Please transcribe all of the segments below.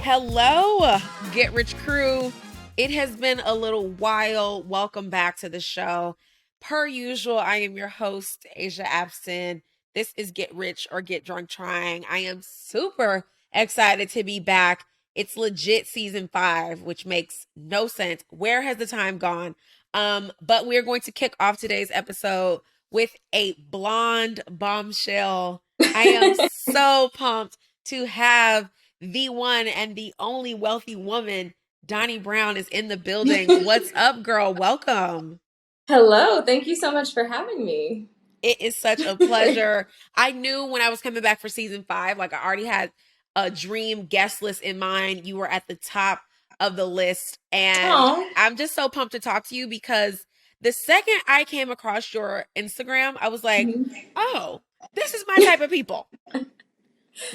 Hello, Get Rich Crew. It has been a little while. Welcome back to the show. Per usual, I am your host, Asia Abston. This is Get Rich or Get Drunk Trying. I am super excited to be back. It's legit season 5, which makes no sense. Where has the time gone? But we're going to kick off today's episode with a blonde bombshell. I am so pumped to have the one and the only wealthy woman. Doni Brown is in the building. What's up, girl? Welcome. Hello. Thank you so much for having me. It is such a pleasure. I knew when I was coming back for season 5, like I already had a dream guest list in mind. You were at the top of the list. And Oh, I'm just so pumped to talk to you because the second I came across your Instagram, I was like, oh, this is my type of people.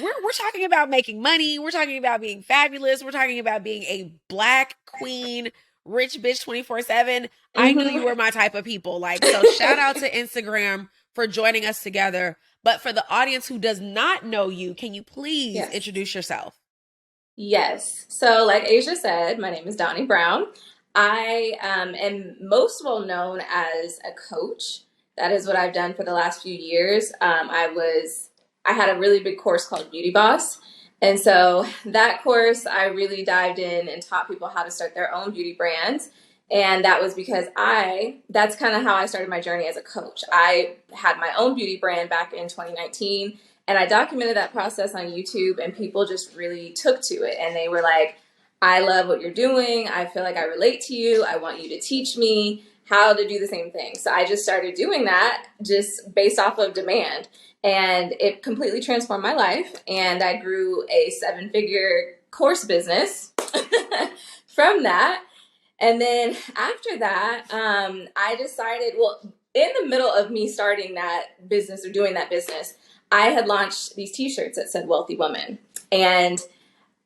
We're talking about making money. We're talking about being fabulous. We're talking about being a Black queen, rich bitch 24/7. I knew you were my type of people. Like, so shout out to Instagram for joining us together. But for the audience who does not know you, can you please Yes. introduce yourself? Yes. So, like Asia said, my name is Doni Brown. I am most well known as a coach. That is what I've done for the last few years. I had a really big course called Beauty Boss. And so that course, I really dived in and taught people how to start their own beauty brands. And that was because that's kind of how I started my journey as a coach. I had my own beauty brand back in 2019, and I documented that process on YouTube, and people just really took to it. And they were like, I love what you're doing. I feel like I relate to you. I want you to teach me how to do the same thing. So I just started doing that just based off of demand. And it completely transformed my life. And I grew a 7-figure course business from that. And then after that, I decided, well, in the middle of me starting that business or doing that business, I had launched these t-shirts that said Wealthy Woman. And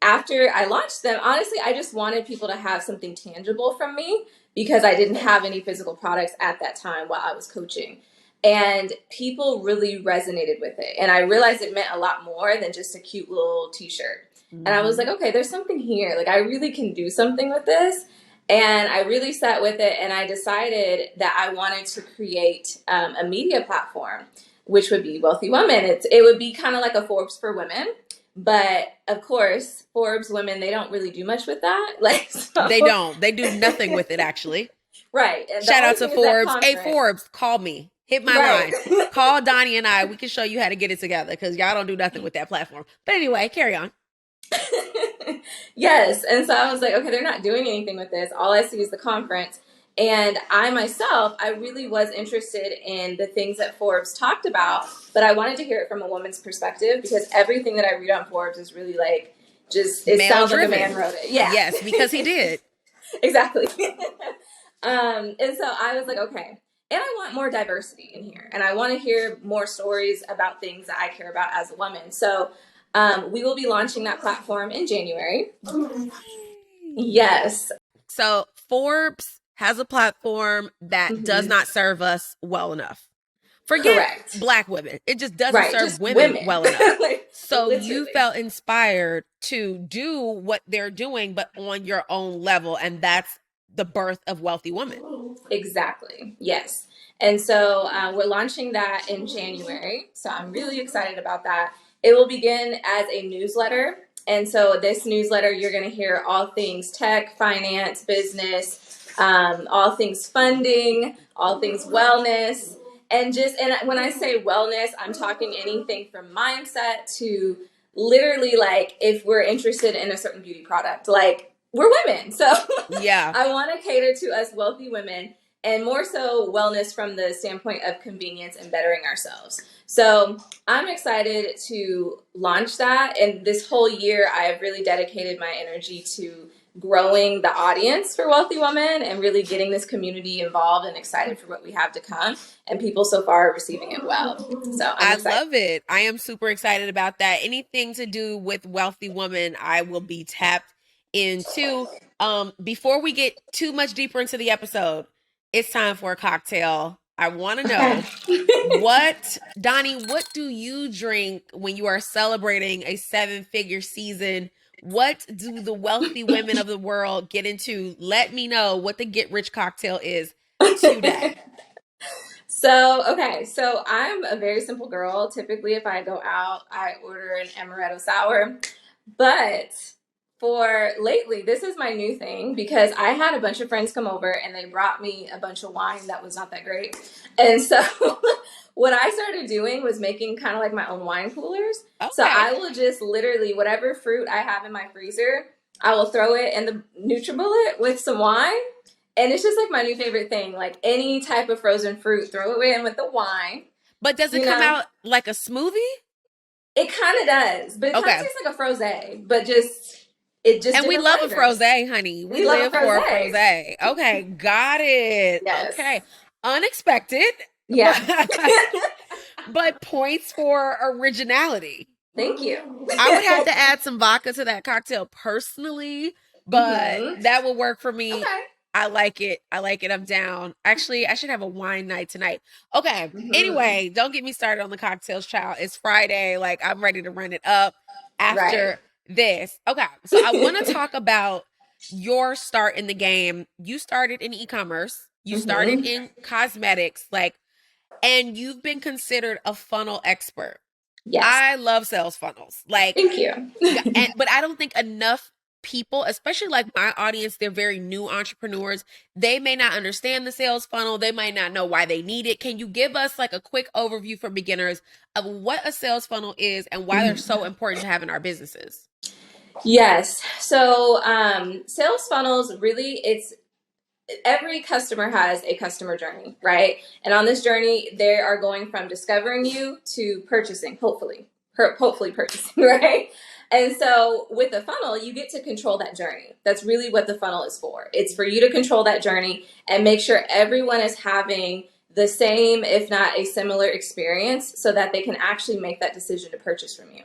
after I launched them, honestly, I just wanted people to have something tangible from me because I didn't have any physical products at that time while I was coaching. And people really resonated with it. And I realized it meant a lot more than just a cute little t-shirt. And I was like, okay, there's something here. Like, I really can do something with this. And I really sat with it, and I decided that I wanted to create a media platform, which would be Wealthy Women. It would be kind of like a Forbes for women. But of course, Forbes women, they don't really do much with that. Like, so. They don't. They do nothing with it, actually. Right. And shout out to Forbes. Hey, Forbes, call me. Hit my line. Call Doni and I. We can show you how to get it together because y'all don't do nothing with that platform. But anyway, carry on. Yes. And so I was like, okay, they're not doing anything with this. All I see is the conference. And I myself, I really was interested in the things that Forbes talked about, but I wanted to hear it from a woman's perspective because everything that I read on Forbes is really like, it sounds like a man wrote it. Yeah. Yes, because he did. Exactly. And so I was like, okay. And I want more diversity in here. And I want to hear more stories about things that I care about as a woman. So we will be launching that platform in January. Yes. So Forbes has a platform that does not serve us well enough. Forget Black women. It just doesn't serve women well enough. So literally. You felt inspired to do what they're doing, but on your own level. And that's the birth of Wealthy Woman. Exactly. Yes. And so we're launching that in January. So I'm really excited about that. It will begin as a newsletter. And so this newsletter, you're going to hear all things tech, finance, business, all things funding, all things wellness. And when I say wellness, I'm talking anything from mindset to literally like if we're interested in a certain beauty product, like we're women. So yeah, I want to cater to us wealthy women and more so wellness from the standpoint of convenience and bettering ourselves. So I'm excited to launch that. And this whole year, I have really dedicated my energy to growing the audience for Wealthy Women and really getting this community involved and excited for what we have to come. And people so far are receiving it well. So I love it. I am super excited about that. Anything to do with Wealthy Woman, I will be tapped into. Before we get too much deeper into the episode, it's time for a cocktail. I want to know Doni, what do you drink when you are celebrating a 7-figure season What do the wealthy women of the world get into? Let me know what the get rich cocktail is today. So, okay, so I'm a very simple girl. Typically, if I go out, I order an amaretto sour. But for lately, this is my new thing because I had a bunch of friends come over and they brought me a bunch of wine that was not that great. And so, what I started doing was making kind of like my own wine coolers. So, Okay. I will just literally, whatever fruit I have in my freezer, I will throw it in the NutriBullet with some wine, and it's just like my new favorite thing. Like any type of frozen fruit, throw it in with the wine. But does it You come know, out like a smoothie? it kind of does, but it kind of Okay. tastes like a frosé, but just And we different love a flavors. frosé, honey. We We love a live for a frosé. frosé. Okay, got it. Yes. Okay. Unexpected, but Yeah. but points for originality. Thank you. I would have to add some vodka to that cocktail personally, but Hmm. that will work for me. Okay. I like it. I like it. I'm down. Actually, I should have a wine night tonight. Okay. Hmm. Anyway, don't get me started on the cocktails, child. It's Friday. Like, I'm ready to run it up Right. after this. Okay. So, I want to talk about your start in the game. You started in e commerce, you started Hmm. in cosmetics, like, and you've been considered a funnel expert. Yes. I love sales funnels. Like, Thank you. but I don't think enough people, especially like my audience, they're very new entrepreneurs. They may not understand the sales funnel. They might not know why they need it. Can you give us like a quick overview for beginners of what a sales funnel is and why they're so important to have in our businesses? Yes. So, sales funnels really, it's every customer has a customer journey, right? And on this journey, they are going from discovering you to purchasing, hopefully purchasing, right? And so with the funnel, you get to control that journey. That's really what the funnel is for. It's for you to control that journey and make sure everyone is having the same, if not a similar experience, so that they can actually make that decision to purchase from you.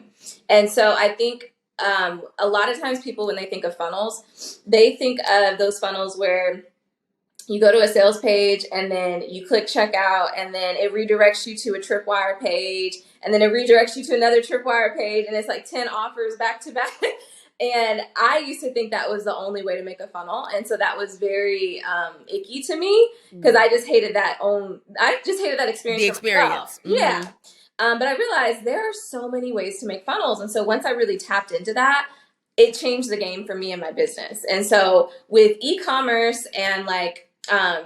And so I think a lot of times people, when they think of funnels, they think of those funnels where you go to a sales page and then you click checkout and then it redirects you to a tripwire page and then it redirects you to another tripwire page and it's like 10 offers back to back. And I used to think that was the only way to make a funnel, and so that was very icky to me because I just hated that experience The for myself. experience. Yeah. But I realized there are so many ways to make funnels, and so once I really tapped into that, it changed the game for me and my business. And so with e-commerce and like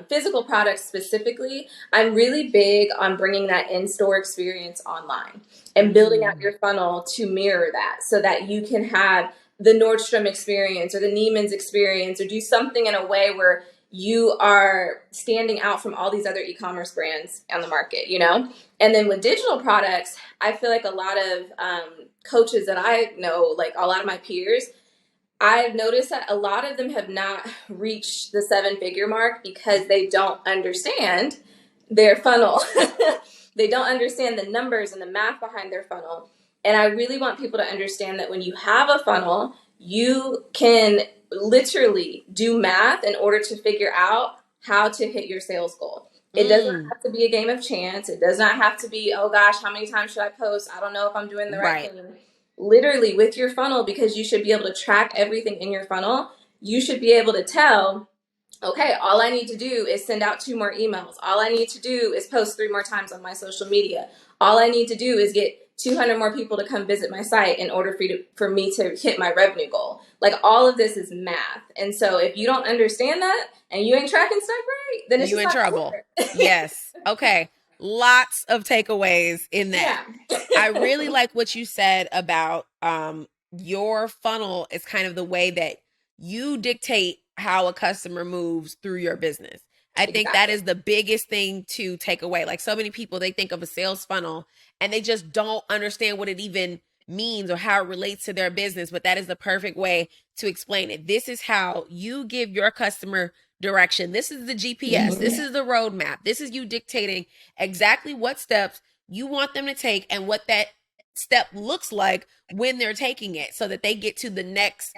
physical products specifically, I'm really big on bringing that in-store experience online and building out Mm. your funnel to mirror that so that you can have the Nordstrom experience or the Neiman's experience or do something in a way where you are standing out from all these other e-commerce brands on the market, you know? And then with digital products, I feel like a lot of coaches that I know, like a lot of my peers, I've noticed that a lot of them have not reached the 7-figure mark because they don't understand their funnel. They don't understand the numbers and the math behind their funnel. And I really want people to understand that when you have a funnel, you can literally do math in order to figure out how to hit your sales goal. It doesn't Mm. have to be a game of chance. It does not have to be, oh gosh, how many times should I post? I don't know if I'm doing the right Right. thing. Literally with your funnel, because you should be able to track everything in your funnel, you should be able to tell, okay, all I need to do is send out 2 more emails. All I need to do is post 3 more times on my social media. All I need to do is get 200 more people to come visit my site in order for me to hit my revenue goal. Like all of this is math. And so if you don't understand that and you ain't tracking stuff right, then it's You just in not gonna trouble. work. Yes. Okay. Lots of takeaways in that. Yeah. I really like what you said about your funnel is kind of the way that you dictate how a customer moves through your business. I think that Exactly. is the biggest thing to take away. Like so many people, they think of a sales funnel and they just don't understand what it even means or how it relates to their business. But that is the perfect way to explain it. This is how you give your customer direction. This is the GPS. This Mhm. is the roadmap. This is you dictating exactly what steps you want them to take and what that step looks like when they're taking it so that they get to the next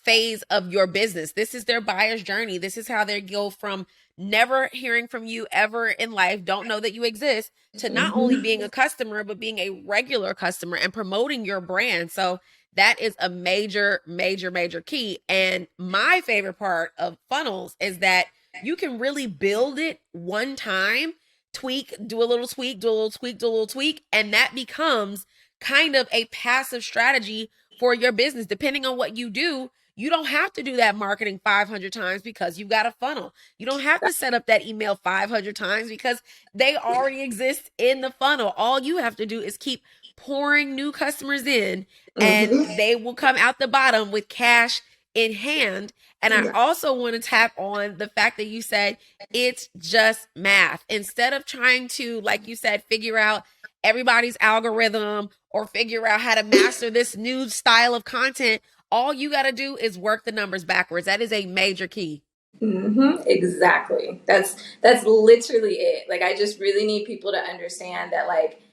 phase of your business. This is their buyer's journey. This is how they go from never hearing from you ever in life, don't know that you exist, to not only Mhm. being a customer, but being a regular customer and promoting your brand. So That is a major, major, major key. And my favorite part of funnels is that you can really build it one time, tweak, do a little tweak, do a little tweak, do a little tweak, and that becomes kind of a passive strategy for your business. Depending on what you do, you don't have to do that marketing 500 times because you've got a funnel. You don't have to set up that email 500 times because they already exist in the funnel. All you have to do is keep pouring new customers in, and they will come out the bottom with cash in hand. And I also want to tap on the fact that you said it's just math. Instead of trying to, like you said, figure out everybody's algorithm or figure out how to master this new style of content, all you got to do is work the numbers backwards. That is a major key. Exactly. That's literally it. Like, I just really need people to understand that, like,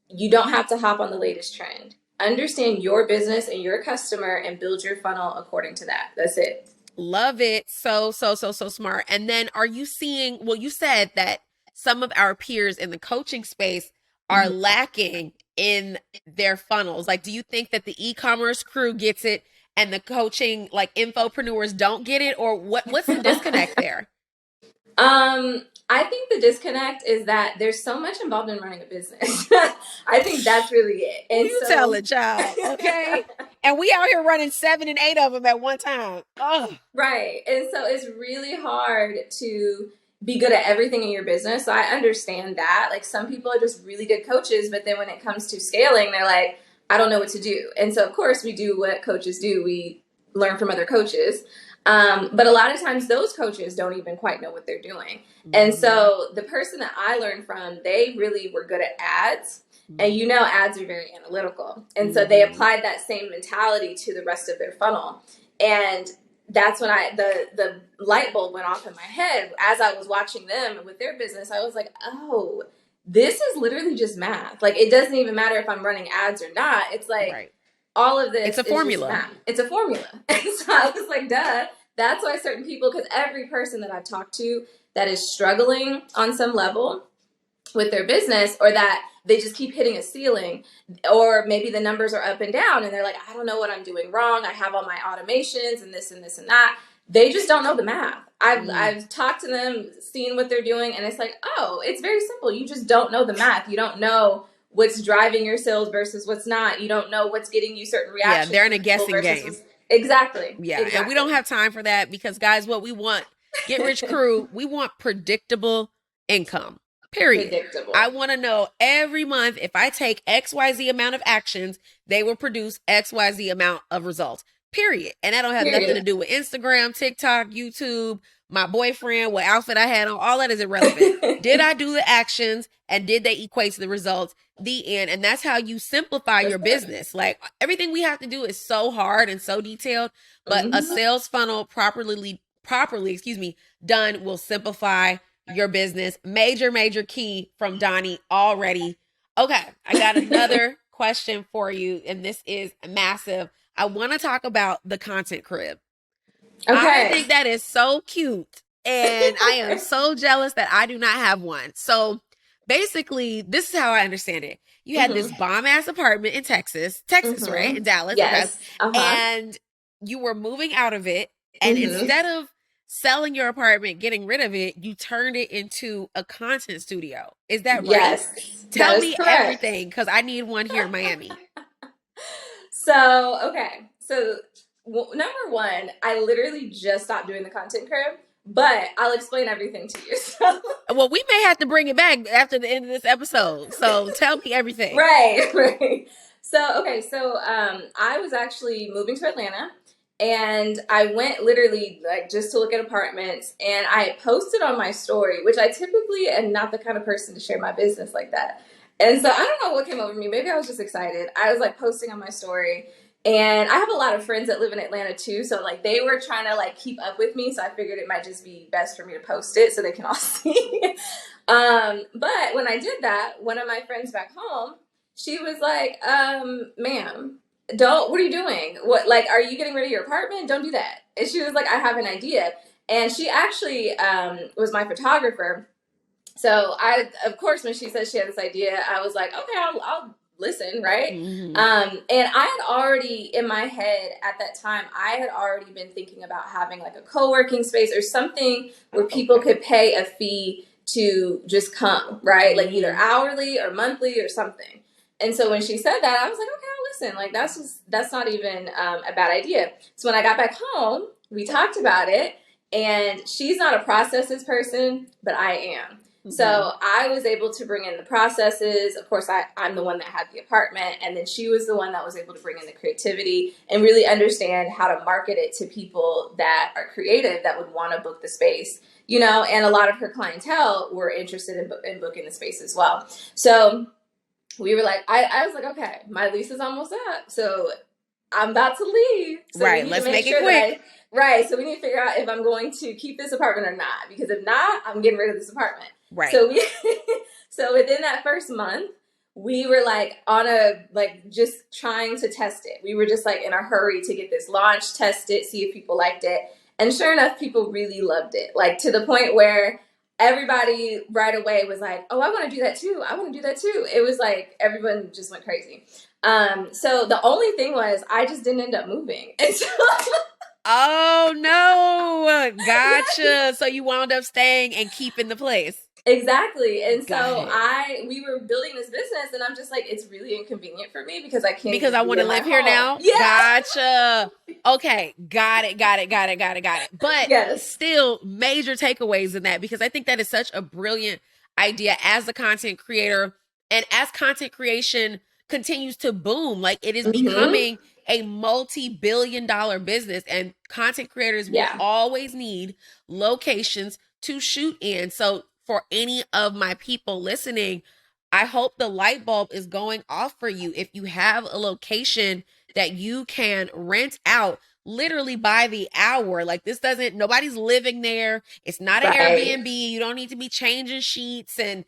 you don't have to hop on the latest trend. Understand your business and your customer and build your funnel according to that. That's it. Love it. So smart. And then are you seeing, well, you said that some of our peers in the coaching space are lacking in their funnels. Like, do you think that the e-commerce crew gets it and the coaching, like, infopreneurs don't get it? Or what's the disconnect there? I think the disconnect is that there's so much involved in running a business. I think that's really it. And you tell it, child, okay? And we out here running 7 and 8 of them at one time. Oh, right. And so it's really hard to be good at everything in your business. So I understand that. Like, some people are just really good coaches, but then when it comes to scaling, they're like, I don't know what to do. And so, of course, we do what coaches do. We learn from other coaches. But a lot of times those coaches don't even quite know what they're doing. And so the person that I learned from, they really were good at ads. And ads are very analytical. And so they applied that same mentality to the rest of their funnel. And that's when the light bulb went off in my head. As I was watching them with their business, I was like, oh, this is literally just math. Like, it doesn't even matter if I'm running ads or not. It's like, all of this it's a formula. It's a formula. And so I was like, duh. That's why certain people, because every person that I've talked to that is struggling on some level with their business, or that they just keep hitting a ceiling, or maybe the numbers are up and down and they're like, I don't know what I'm doing wrong. I have all my automations and this and this and that. They just don't know the math. I've talked to them, seen what they're doing, and it's like, oh, it's very simple. You just don't know the math. You don't know what's driving your sales versus what's not. You don't know what's getting you certain reactions. Yeah, they're in a guessing game. Exactly. Yeah. Exactly. And we don't have time for that because, guys, what we want, Get Rich Crew, we want predictable income. Period. Predictable. I want to know every month, if I take XYZ amount of actions, they will produce XYZ amount of results. Period. And that don't have nothing to do with Instagram, TikTok, YouTube, my boyfriend, what outfit I had on. All that is irrelevant. Did I do the actions and did they equate to the results? The end. And that's how you simplify your business. Like, everything we have to do is so hard and so detailed, but a sales funnel properly done will simplify your business. Major key from Doni already. Okay, I got another question for you, and this is massive. I want to talk about the content crib. Okay. I think that is so cute, and I am so jealous that I do not have one. So basically, this is how I understand it. You had this bomb-ass apartment in Texas, right? In Dallas. Yes. Okay. And you were moving out of it, and instead of selling your apartment, getting rid of it, you turned it into a content studio. Is that right? Yes. Tell me everything, because I need one here in Miami. So, okay. So, number one, I literally just stopped doing the content crib, but I'll explain everything to you. So. Well, we may have to bring it back after the end of this episode. So tell me everything. Right. So, okay. So, I was actually moving to Atlanta. And I went literally like just to look at apartments, and I posted on my story, which I typically am not the kind of person to share my business like that. And so I don't know what came over me. Maybe I was just excited. I was like posting on my story, and I have a lot of friends that live in Atlanta too. So like they were trying to like keep up with me. So I figured it might just be best for me to post it so they can all see. But when I did that, one of my friends back home, she was like, ma'am, what are you doing? What, like, are you getting rid of your apartment? Don't do that. And she was like, I have an idea. And she actually was my photographer. So of course, when she said she had this idea, I was like, okay, I'll listen, right? Mm-hmm. And I had already, in my head at that time, I had already been thinking about having like a co-working space or something where people could pay a fee to just come, right? Like either hourly or monthly or something. And so when she said that, I was like, okay, listen, like that's not even a bad idea. So when I got back home, we talked about it, and she's not a processes person, but I am. So I was able to bring in the processes. Of course, I'm the one that had the apartment, and then she was the one that was able to bring in the creativity and really understand how to market it to people that are creative that would want to book the space, you know, and a lot of her clientele were interested in booking the space as well. So we were like, I was like, okay, my lease is almost up, so I'm about to leave. So right, we need let's to make it sure quick. right. So we need to figure out if I'm going to keep this apartment or not, because if not, I'm getting rid of this apartment. Right. So so within that first month, we were like on a, like just trying to test it. We were just like in a hurry to get this launched, test it, see if people liked it. And sure enough, people really loved it. Like to the point where everybody right away was like, oh, I want to do that too. I want to do that too. It was like everyone just went crazy. So the only thing was I just didn't end up moving. And so oh no, gotcha. Yes. So you wound up staying and keeping the place. Exactly. And so we were building this business, and I'm just like, it's really inconvenient for me because I can't, because I want to live here now. Yeah. Gotcha. Okay. Got it. But still major takeaways in that, because I think that is such a brilliant idea as a content creator, and as content creation continues to boom, like it is becoming a multi-billion-dollar business, and content creators will always need locations to shoot in. So for any of my people listening, I hope the light bulb is going off for you. If you have a location that you can rent out literally by the hour, like nobody's living there. It's not an Airbnb. You don't need to be changing sheets and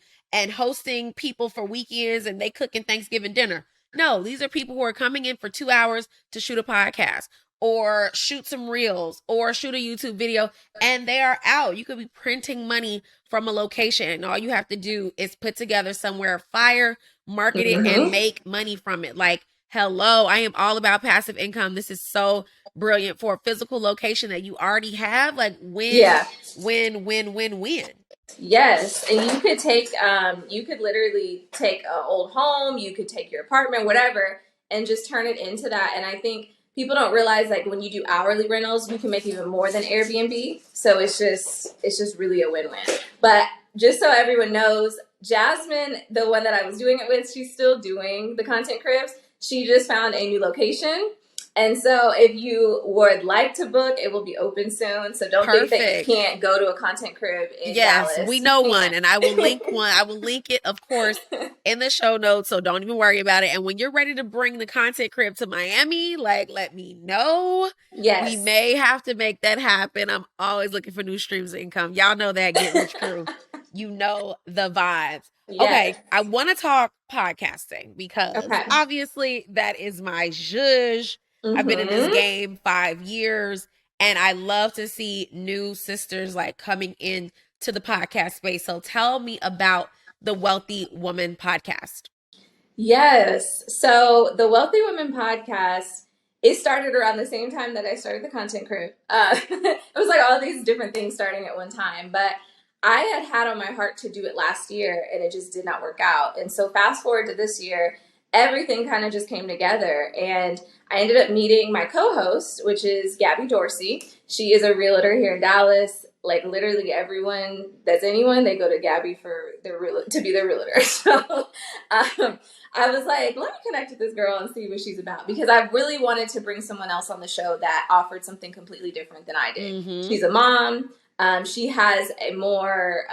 hosting people for weekends and they cooking Thanksgiving dinner. No, these are people who are coming in for 2 hours to shoot a podcast or shoot some reels or shoot a YouTube video, and they are out. You could be printing money from a location, and all you have to do is put together somewhere fire, market it, and make money from it. Like, hello, I am all about passive income. This is so brilliant for a physical location that you already have. Like, win. Yes, and you could literally take an old home, you could take your apartment, whatever, and just turn it into that. And I think people don't realize, like, when you do hourly rentals, you can make even more than Airbnb. So it's just really a win-win. But just so everyone knows, Jasmine, the one that I was doing it with, she's still doing the content cribs. She just found a new location. And so if you would like to book, it will be open soon. So don't think that you can't go to a content crib in Dallas. Yes, we know one, and I will link one. I will link it, of course, in the show notes, so don't even worry about it. And when you're ready to bring the content crib to Miami, like, let me know. Yes. We may have to make that happen. I'm always looking for new streams of income. Y'all know that, Get Rich Crew. You know the vibes. Yes. Okay, I want to talk podcasting because obviously that is my zhuzh. I've been in this game 5 years, and I love to see new sisters like coming in to the podcast space. So tell me about the Wealthy Woman podcast. Yes. So the Wealthy Woman podcast, it started around the same time that I started the content crib. It was like all these different things starting at one time, but I had on my heart to do it last year, and it just did not work out. And so fast forward to this year, everything kind of just came together, and I ended up meeting my co-host, which is Gabby Dorsey. She is a realtor here in Dallas. Like literally everyone that's anyone, they go to Gabby to be their realtor. So I was like, let me connect with this girl and see what she's about, because I really wanted to bring someone else on the show that offered something completely different than I did. She's a mom. She has a more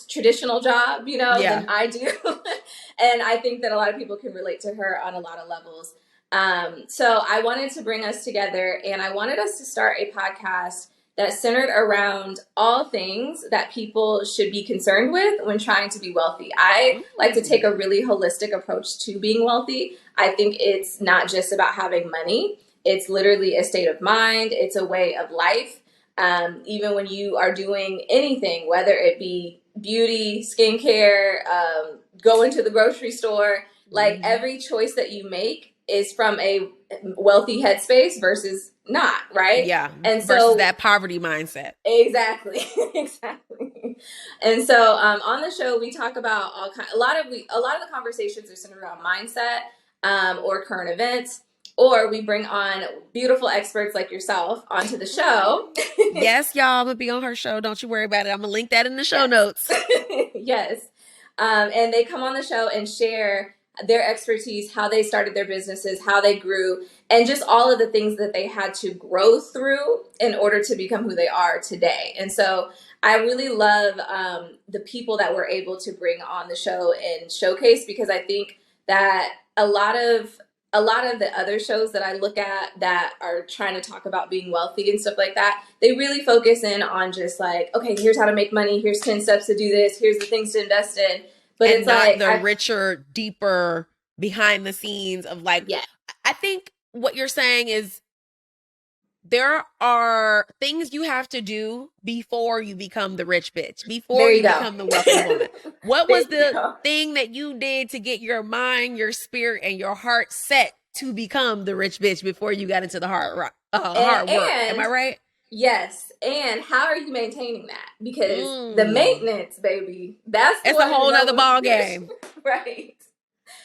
traditional job, than I do. And I think that a lot of people can relate to her on a lot of levels. So I wanted to bring us together, and I wanted us to start a podcast that's centered around all things that people should be concerned with when trying to be wealthy. I like to take a really holistic approach to being wealthy. I think it's not just about having money. It's literally a state of mind. It's a way of life. Even when you are doing anything, whether it be beauty, skincare, going to the grocery store, Like every choice that you make is from a wealthy headspace versus not, right? Yeah. And Versus so that poverty mindset. exactly, exactly. And so on the show, we talk about a lot of the conversations are centered around mindset or current events, or we bring on beautiful experts like yourself onto the show. Yes, y'all, I'm gonna be on her show. Don't you worry about it. I'm gonna link that in the show Yes. notes. Yes. And they come on the show and share their expertise, how they started their businesses, how they grew, and just all of the things that they had to grow through in order to become who they are today. And so I really love the people that we're able to bring on the show and showcase, because I think that a lot of the other shows that I look at that are trying to talk about being wealthy and stuff like that, they really focus in on just like, okay, here's how to make money. Here's 10 steps to do this. Here's the things to invest in. But And it's not like, the richer, deeper behind the scenes of like, yeah, I think what you're saying is there are things you have to do before you become the rich bitch, before there you you go. become the wealthy woman. What was There you the go. thing that you did to get your mind, your spirit, and your heart set to become the rich bitch before you got into the hard work? Am I right? Yes. And how are you maintaining that? Because the maintenance, baby, that's It's a what whole no nother one ball prepares game. you. Right.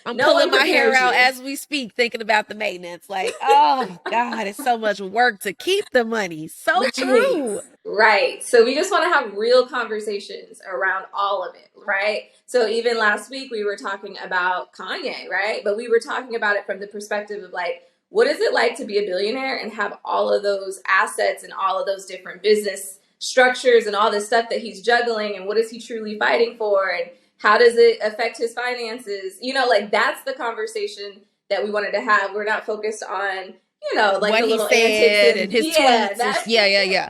I'm No pulling one my hair prepares out you. as we speak, thinking about the maintenance. Like, oh God, it's so much work to keep the money. So Right. true. Right. So we just want to have real conversations around all of it, right? So even last week we were talking about Kanye, right? But we were talking about it from the perspective of like, what is it like to be a billionaire and have all of those assets and all of those different business structures and all this stuff that he's juggling, and what is he truly fighting for, and how does it affect his finances? You know, like that's the conversation that we wanted to have. We're not focused on, you know, like What the he little said antics and and his tweets. Yeah.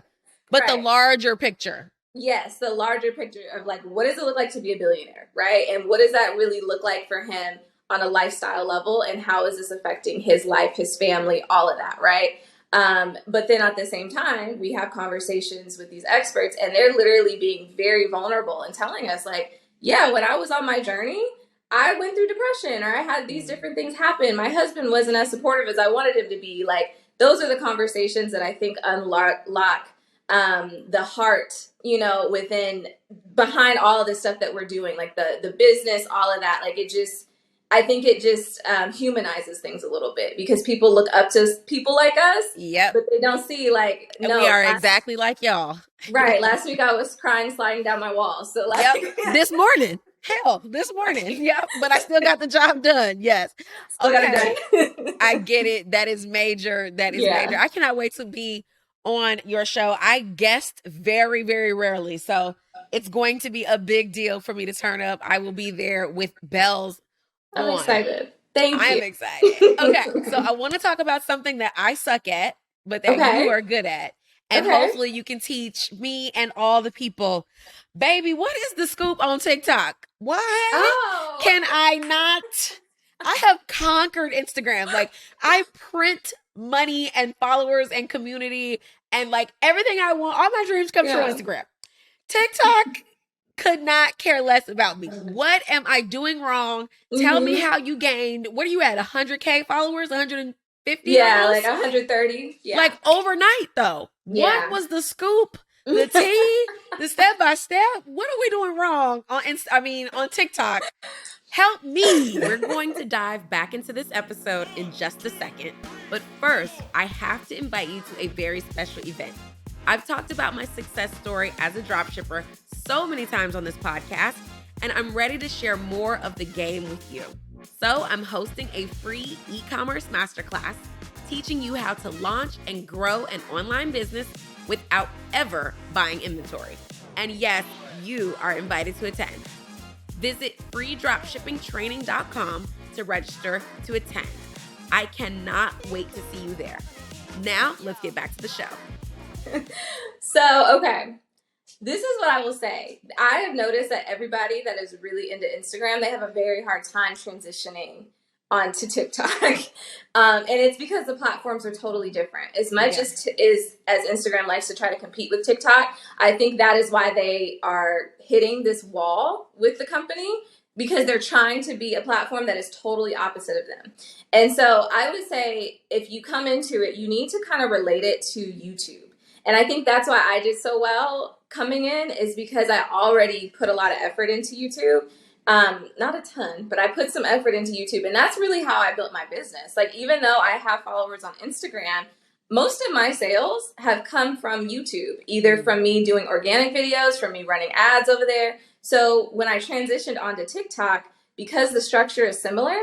But the right. larger picture. Yes, the larger picture of like, what does it look like to be a billionaire, right? And what does that really look like for him on a lifestyle level? And how is this affecting his life, his family, all of that, right? But then at the same time, we have conversations with these experts, and they're literally being very vulnerable and telling us like, yeah, when I was on my journey, I went through depression, or I had these different things happen. My husband wasn't as supportive as I wanted him to be. Like, those are the conversations that I think unlock the heart, you know, behind all of the stuff that we're doing, like the business, all of that. Like I think it just humanizes things a little bit, because people look up to people like us. Yep. But they don't see like, and we are exactly like y'all. Right. Last week I was crying, sliding down my wall. So like, yep. This morning. Yep. But I still got the job done. Yes. Still got it done. I get it. That is major. Major. I cannot wait to be on your show. I guest very, very rarely. So it's going to be a big deal for me to turn up. I will be there with bells on. I'm excited. Thank you. I'm excited. Okay. So I want to talk about something that I suck at, but that you are good at. And hopefully you can teach me and all the people. Baby, what is the scoop on TikTok? Why can I not? I have conquered Instagram. Like, I print money and followers and community and like everything I want. All my dreams come true on Instagram. TikTok could not care less about me. What am I doing wrong? Tell me how you gained. What are you at? 100K followers? 150? Yeah, almost? like 130. Yeah. Like overnight though. Yeah. What was the scoop? The tea? The step by step? What are we doing wrong on TikTok? Help me. We're going to dive back into this episode in just a second. But first, I have to invite you to a very special event. I've talked about my success story as a dropshipper so many times on this podcast, and I'm ready to share more of the game with you. So I'm hosting a free e-commerce masterclass teaching you how to launch and grow an online business without ever buying inventory. And yes, you are invited to attend. Visit freedropshippingtraining.com to register to attend. I cannot wait to see you there. Now, let's get back to the show. So, okay. This is what I will say. I have noticed that everybody that is really into Instagram, they have a very hard time transitioning onto TikTok. And it's because the platforms are totally different. As much as Instagram likes to try to compete with TikTok, I think that is why they are hitting this wall with the company. because they're trying to be a platform that is totally opposite of them. And so I would say if you come into it, you need to kind of relate it to YouTube. And I think that's why I did so well coming in, is because I already put a lot of effort into YouTube. Not a ton, but I put some effort into YouTube. And that's really how I built my business. Like, even though I have followers on Instagram, most of my sales have come from YouTube, either from me doing organic videos, from me running ads over there. So when I transitioned onto TikTok, because the structure is similar,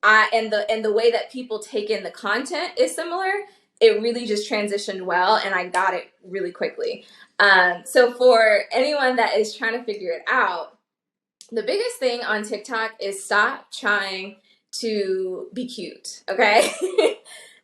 and the way that people take in the content is similar, it really just transitioned well, and I got it really quickly. So for anyone that is trying to figure it out, the biggest thing on TikTok is stop trying to be cute, okay?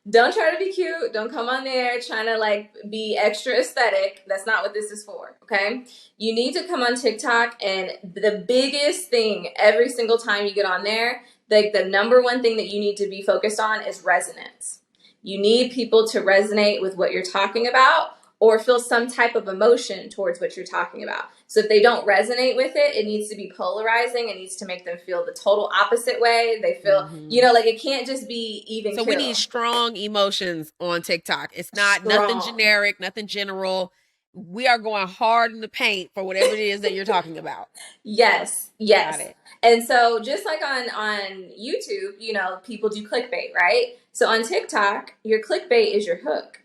Don't try to be cute. Don't come on there trying to like be extra aesthetic. That's not what this is for, okay? You need to come on TikTok, and the biggest thing every single time you get on there, like the number one thing that you need to be focused on is resonance. You need people to resonate with what you're talking about or feel some type of emotion towards what you're talking about. So if they don't resonate with it, it needs to be polarizing. It needs to make them feel the total opposite way. They feel, you know, like it can't just be even. So we need strong emotions on TikTok. It's not nothing generic, nothing general. We are going hard in the paint for whatever it is that you're talking about. Yes. Got it. And so just like on YouTube, you know, people do clickbait, right? So on TikTok, your clickbait is your hook.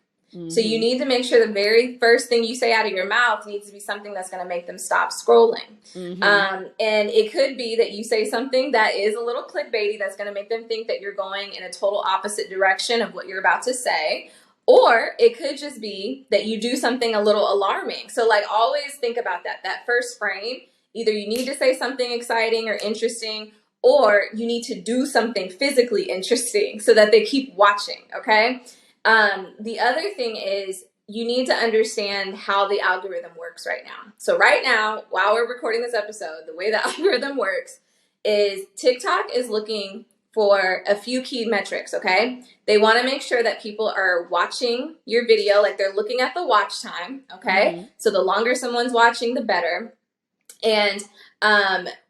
So you need to make sure the very first thing you say out of your mouth needs to be something that's going to make them stop scrolling. And it could be that you say something that is a little clickbaity that's going to make them think that you're going in a total opposite direction of what you're about to say. Or it could just be that you do something a little alarming. So like always think about that first frame. Either you need to say something exciting or interesting, or you need to do something physically interesting so that they keep watching, okay? The other thing is you need to understand how the algorithm works right now. So right now, while we're recording this episode, the way the algorithm works is TikTok is looking for a few key metrics, okay? They want to make sure that people are watching your video, like they're looking at the watch time, okay? So the longer someone's watching, the better. And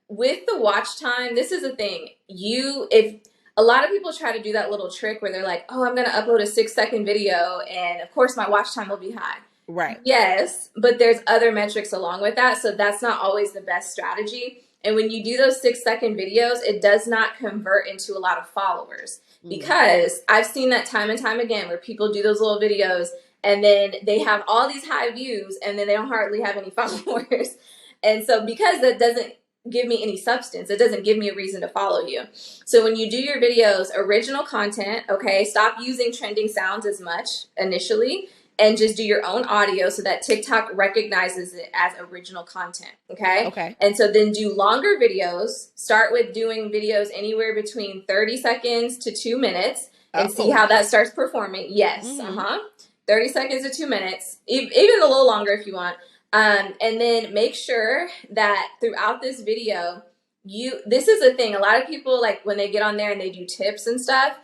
with the watch time, this is the thing. If a lot of people try to do that little trick where they're like, oh, I'm going to upload a 6-second video and of course my watch time will be high. Right. Yes, but there's other metrics along with that. So that's not always the best strategy. And when you do those 6-second videos, it does not convert into a lot of followers, because I've seen that time and time again where people do those little videos and then they have all these high views and then they don't hardly have any followers. And so because that doesn't give me any substance, it doesn't give me a reason to follow you. So when you do your videos, original content, okay, stop using trending sounds as much initially and just do your own audio so that TikTok recognizes it as original content, okay? Okay. And so then do longer videos. Start with doing videos anywhere between 30 seconds to 2 minutes and see how that starts performing. Yes, 30 seconds to 2 minutes, even a little longer if you want. And then make sure that throughout this video, this is a thing. A lot of people, like when they get on there and they do tips and stuff,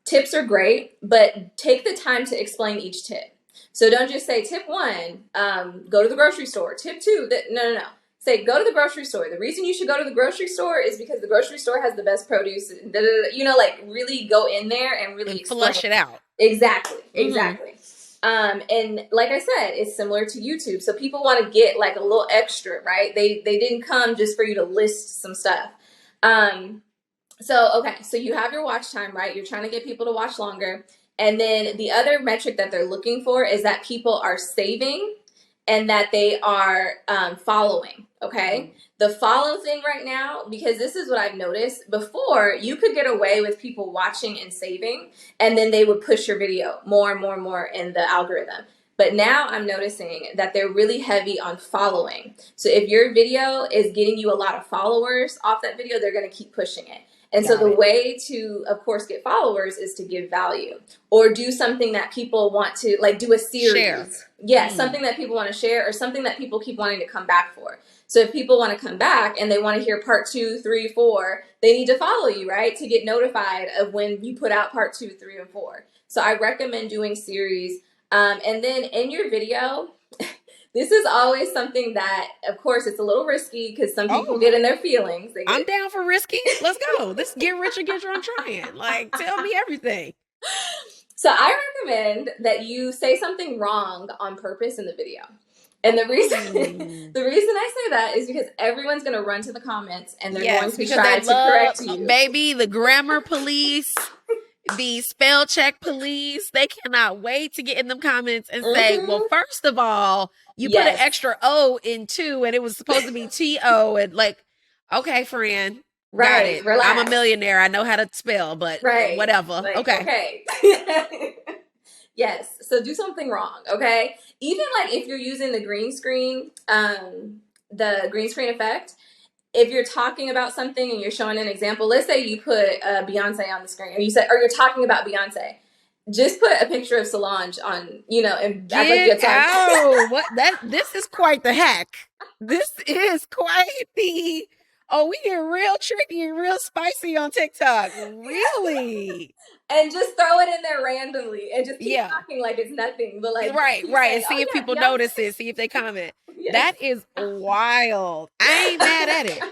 tips are great, but take the time to explain each tip. So don't just say tip 1, go to the grocery store. Tip 2, no. Say go to the grocery store. The reason you should go to the grocery store is because the grocery store has the best produce. You know, like really go in there and really flush it out. Exactly. And like I said, it's similar to YouTube. So people want to get like a little extra, right? They didn't come just for you to list some stuff. So you have your watch time, right? You're trying to get people to watch longer. And then the other metric that they're looking for is that people are saving and that they are following, okay? The follow thing right now, because this is what I've noticed. Before, you could get away with people watching and saving, and then they would push your video more and more and more in the algorithm. But now I'm noticing that they're really heavy on following. So if your video is getting you a lot of followers off that video, they're going to keep pushing it. And so the way to, of course, get followers is to give value or do something that people want to, like do a series. Share. Yeah, something that people want to share or something that people keep wanting to come back for. So if people want to come back and they want to hear part 2, 3, 4, they need to follow you, right? To get notified of when you put out part 2, 3, and 4. So I recommend doing series. And then in your video, This is always something that, of course, it's a little risky because some people Oh, get in their feelings. I'm down for risky. Let's go. This get rich or get drunk trying. Like, tell me everything. So I recommend that you say something wrong on purpose in the video. And the reason I say that is because everyone's going to run to the comments and they're going to try to correct you. Baby, the grammar police, the spell check police, they cannot wait to get in them comments and say, well, first of all, you put an extra O in two and it was supposed to be T-O, and like, okay, friend. Got it. Relax. I'm a millionaire. I know how to spell, but whatever. Like, okay. Yes. So do something wrong. Okay. Even like if you're using the green screen effect, if you're talking about something and you're showing an example, let's say you put Beyonce on the screen, or you're talking about Beyonce. Just put a picture of Solange on, and act like you're talking. What this is quite the hack. This is quite the. Oh, we get real tricky and real spicy on TikTok. Really? And just throw it in there randomly and just keep talking like it's nothing. But like right. And see if people notice it, see if they comment. Yes. That is wild. I ain't mad at it.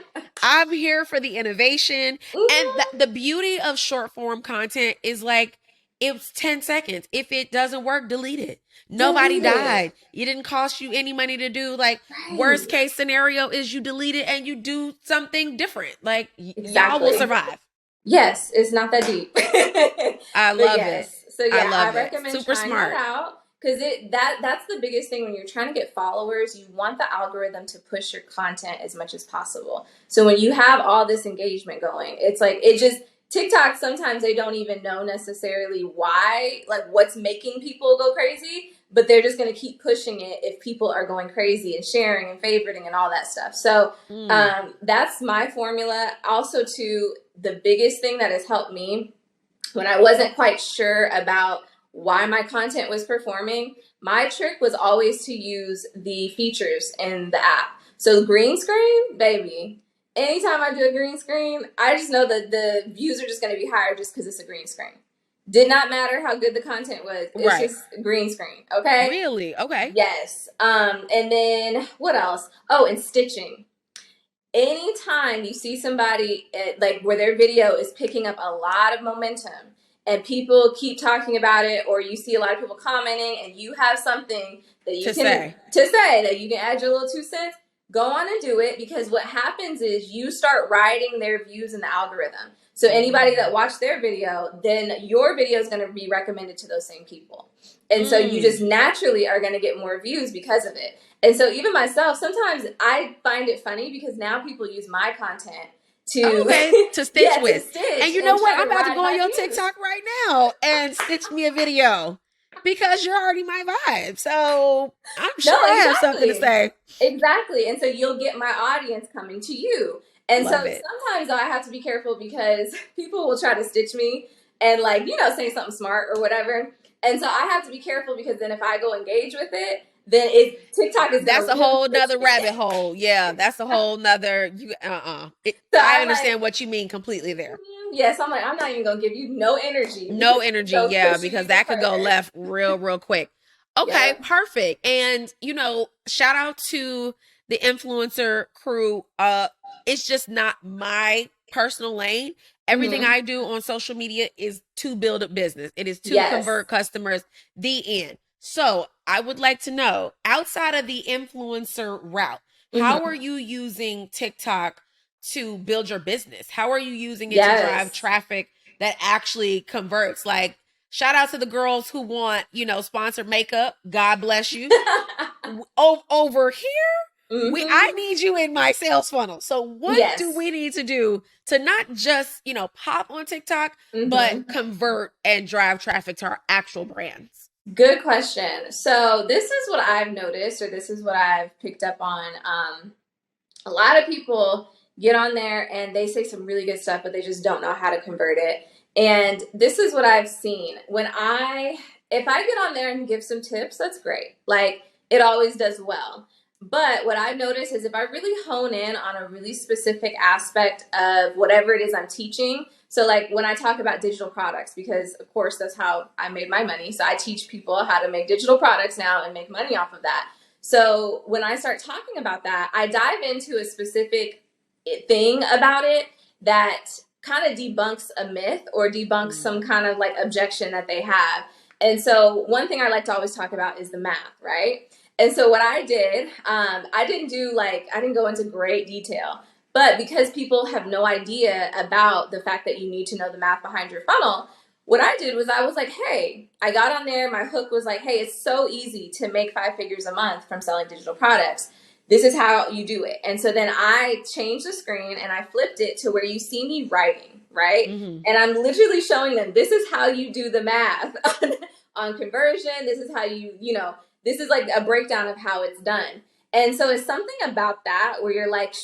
I'm here for the innovation. And the beauty of short form content is like, it's 10 seconds. If it doesn't work, delete it. Nobody died. It didn't cost you any money to do. Like, worst case scenario is you delete it and you do something different. Like, y'all will survive. Yes, it's not that deep. I love it. So yeah, I recommend super trying smart. that out. Because that's the biggest thing when you're trying to get followers. You want the algorithm to push your content as much as possible. So when you have all this engagement going, it's like TikTok, sometimes they don't even know necessarily why, like what's making people go crazy, but they're just going to keep pushing it if people are going crazy and sharing and favoriting and all that stuff. So that's my formula. Also, too, the biggest thing that has helped me when I wasn't quite sure about why my content was performing, my trick was always to use the features in the app. So green screen, baby. Anytime I do a green screen, I just know that the views are just going to be higher just because it's a green screen. Did not matter how good the content was. It's just green screen. Okay. Really? Okay. Yes. And then what else? Oh, and stitching. Anytime you see somebody like where their video is picking up a lot of momentum and people keep talking about it, or you see a lot of people commenting and you have something that you say that you can add your little 2 cents, go on and do it, because what happens is you start riding their views in the algorithm. So anybody that watched their video, then your video is going to be recommended to those same people. And so you just naturally are going to get more views because of it. And so even myself, sometimes I find it funny because now people use my content to stitch with. And you know what? I'm about to go on your TikTok right now and stitch me a video. Because you're already my vibe. So I'm sure I have something to say. Exactly. And so you'll get my audience coming to you. And sometimes I have to be careful because people will try to stitch me and say something smart or whatever. And so I have to be careful because then if I go engage with it, then TikTok is that's a whole nother rabbit hole. Yeah, that's a whole nother. I understand what you mean completely there. Yes, I'm like, I'm not even gonna give you no energy. No energy, because that could go left real quick. Okay, perfect. And shout out to the influencer crew. It's just not my personal lane. Everything I do on social media is to build a business. It is to convert customers. The end. So I would like to know, outside of the influencer route, how are you using TikTok to build your business? How are you using it to drive traffic that actually converts? Like, shout out to the girls who want, sponsored makeup. God bless you. Over here, I need you in my sales funnel. So what do we need to do to not just, pop on TikTok, but convert and drive traffic to our actual brands? Good question. So this is what I've noticed, or this is what I've picked up on. A lot of people get on there and they say some really good stuff, but they just don't know how to convert it. And this is what I've seen. If I get on there and give some tips, that's great. Like, it always does well. But what I've noticed is if I really hone in on a really specific aspect of whatever it is I'm teaching. So like when I talk about digital products, because of course that's how I made my money. So I teach people how to make digital products now and make money off of that. So when I start talking about that, I dive into a specific thing about it that kind of debunks a myth or debunks some kind of like objection that they have. And so one thing I like to always talk about is the math, right? And so what I did, I didn't go into great detail, but because people have no idea about the fact that you need to know the math behind your funnel, what I did was I was like, hey, I got on there. My hook was like, hey, it's so easy to make 5 figures a month from selling digital products. This is how you do it. And so then I changed the screen and I flipped it to where you see me writing, right? Mm-hmm. And I'm literally showing them, this is how you do the math on conversion. This is how this is like a breakdown of how it's done. And so it's something about that where you're like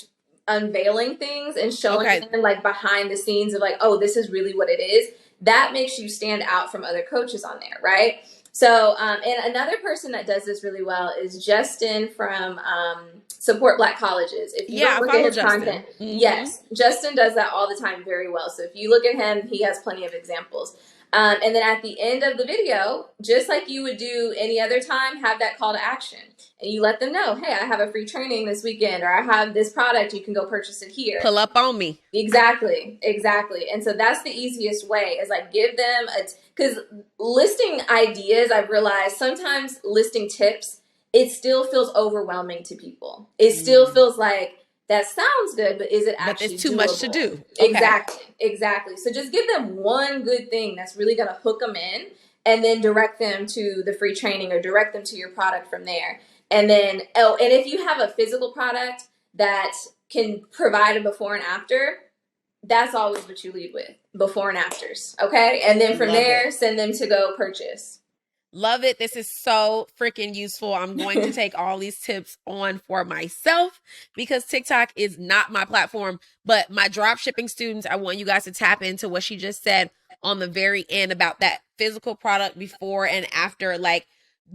unveiling things and showing them like behind the scenes of like, oh, this is really what it is. That makes you stand out from other coaches on there, right? So, and another person that does this really well is Justin from Support Black Colleges. If you look at his content, yes, Justin does that all the time very well. So if you look at him, he has plenty of examples. And then at the end of the video, just like you would do any other time, have that call to action. And you let them know, hey, I have a free training this weekend, or I have this product, you can go purchase it here. Pull up on me. Exactly. And so that's the easiest way is like give them because listing ideas, I've realized sometimes listing tips, it still feels overwhelming to people. It still feels like that sounds good, but is it actually But it's too doable? much to do. Okay. Exactly. So just give them one good thing that's really going to hook them in and then direct them to the free training or direct them to your product from there. And then, and if you have a physical product that can provide a before and after, that's always what you lead with, before and afters. Okay. And then from there, send them to go purchase. Love it. This is so freaking useful. I'm going to take all these tips on for myself because TikTok is not my platform, but my drop shipping students, I want you guys to tap into what she just said on the very end about that physical product before and after. Like,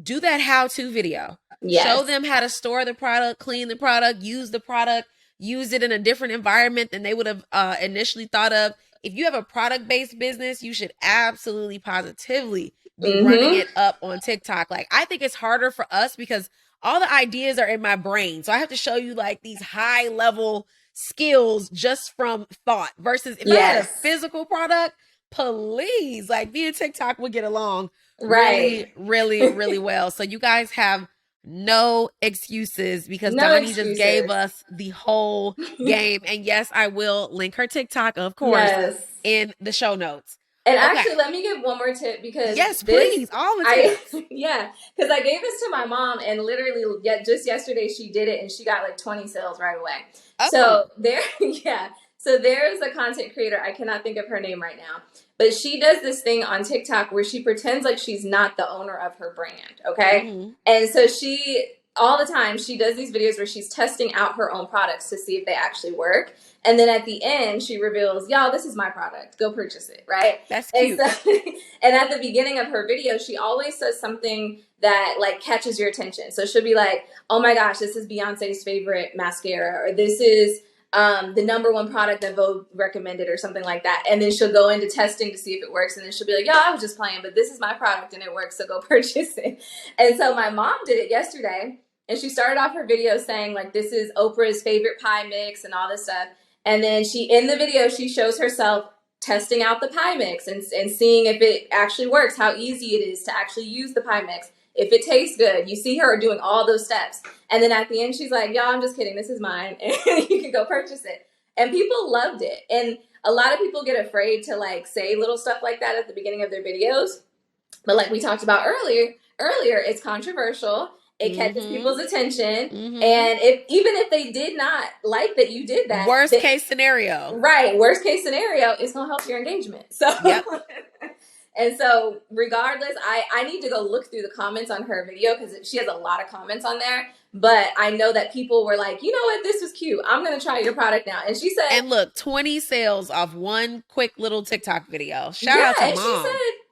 do that how-to video. Yes. Show them how to store the product, clean the product, use the product, use it in a different environment than they would have initially thought of. If you have a product-based business, you should absolutely positively be running it up on TikTok. Like, I think it's harder for us because all the ideas are in my brain. So I have to show you like these high level skills just from thought versus if I had a physical product, please, like me and TikTok would get along really well. So you guys have no excuses because Doni just gave us the whole game. And yes, I will link her TikTok, of course, in the show notes. And actually, let me give one more tip because please, all the tips. Because I gave this to my mom, and literally just yesterday she did it, and she got like 20 sales right away. Okay. So there's a content creator. I cannot think of her name right now, but she does this thing on TikTok where she pretends like she's not the owner of her brand. Okay, and so all the time she does these videos where she's testing out her own products to see if they actually work. And then at the end, she reveals, y'all, this is my product. Go purchase it, right? That's cute. And at the beginning of her video, she always says something that like catches your attention. So she'll be like, oh my gosh, this is Beyonce's favorite mascara, or this is the #1 product that Vogue recommended, or something like that. And then she'll go into testing to see if it works. And then she'll be like, I was just playing, but this is my product and it works, so go purchase it. And so my mom did it yesterday. And she started off her video saying like, this is Oprah's favorite pie mix and all this stuff. And then in the video, she shows herself testing out the pie mix and seeing if it actually works, how easy it is to actually use the pie mix, if it tastes good. You see her doing all those steps. And then at the end, she's like, y'all, I'm just kidding. This is mine. And you can go purchase it. And people loved it. And a lot of people get afraid to like say little stuff like that at the beginning of their videos. But like we talked about earlier, it's controversial. It catches people's attention. And even if they did not like that you did that. Worst case scenario. Right. Worst case scenario, it's going to help your engagement. So, and so regardless, I need to go look through the comments on her video because she has a lot of comments on there. But I know that people were like, you know what? This was cute. I'm going to try your product now. And she said. And look, 20 sales off one quick little TikTok video. Shout out to mom.